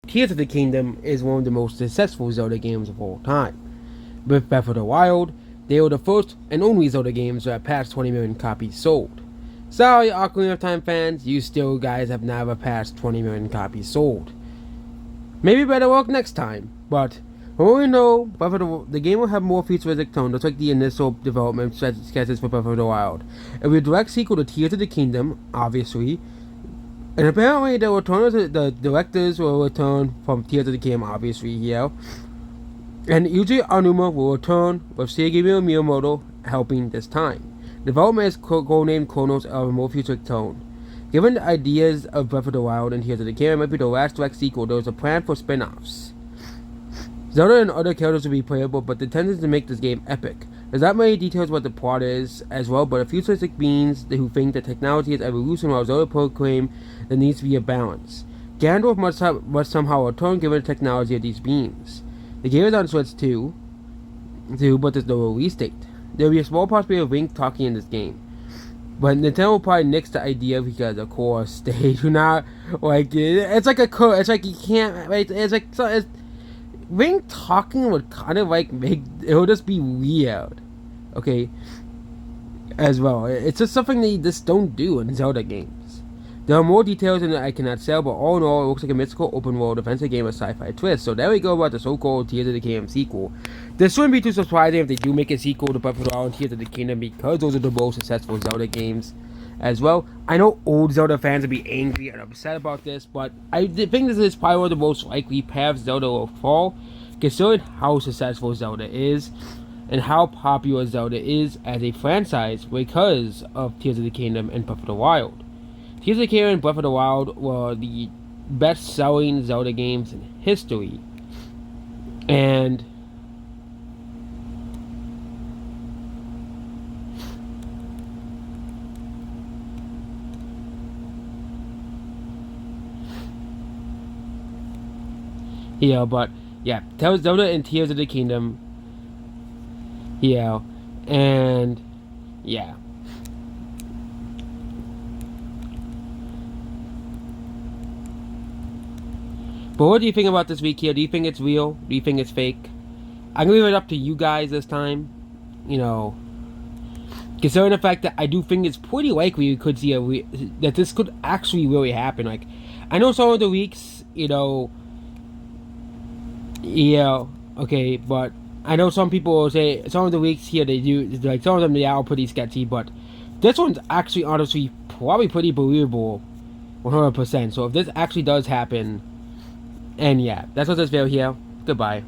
Tears of the Kingdom is one of the most successful Zelda games of all time. With Breath of the Wild, they were the first and only Zelda games to have passed 20 million copies sold. Sorry, Ocarina of Time fans, you still guys have never passed 20 million copies sold. Maybe better luck next time, but from we know, the game will have more futuristic tone, just like the initial development sketches for Breath of the Wild. It will be a direct sequel to Tears of the Kingdom, obviously, and apparently the directors will return from Tears of the Kingdom, obviously, here. And Yuji Aonuma will return with Shigeru Miyamoto helping this time. Development is codenamed Chronos of a more futuristic tone. Given the ideas of Breath of the Wild and Tears of the Kingdom might be the last direct sequel, there is a plan for spin-offs. Zelda and other characters will be playable, but the intent is to make this game epic. There's not many details what the plot is as well, but a futuristic beings who think that technology is evolution, while Zelda proclaim there needs to be a balance. Ganondorf must somehow return given the technology of these beings. The game is on Switch too, but there's no release date. There will be a small possibility of Link talking in this game. But Nintendo will probably nix the idea because, of course, they do not like it. It's like it's like you can't, it's like, Link talking would kind of like it would just be weird. Okay? As well. It's just something they just don't do in Zelda games. There are more details in it I cannot sell, but all in all, it looks like a mystical open-world adventure game with sci-fi twist. So there we go about the so-called Tears of the Kingdom sequel. This shouldn't be too surprising if they do make a sequel to Breath of the Wild and Tears of the Kingdom, because those are the most successful Zelda games as well. I know old Zelda fans will be angry and upset about this, but I think this is probably one of the most likely paths Zelda will fall, considering how successful Zelda is and how popular Zelda is as a franchise because of Tears of the Kingdom and Breath of the Wild. Tears of the Kingdom and Breath of the Wild were the best-selling Zelda games in history. And tell Zelda and Tears of the Kingdom. And yeah. But what do you think about this week here? Do you think it's real? Do you think it's fake? I'm gonna leave it up to you guys this time. Considering the fact that I do think it's pretty likely we could see that this could actually really happen. Like, I know some of the weeks, okay, but I know some people will say some of the weeks here they do, like some of them they are pretty sketchy, but this one's actually honestly probably pretty believable, 100%. So if this actually does happen, and yeah, that's what this video here. Goodbye.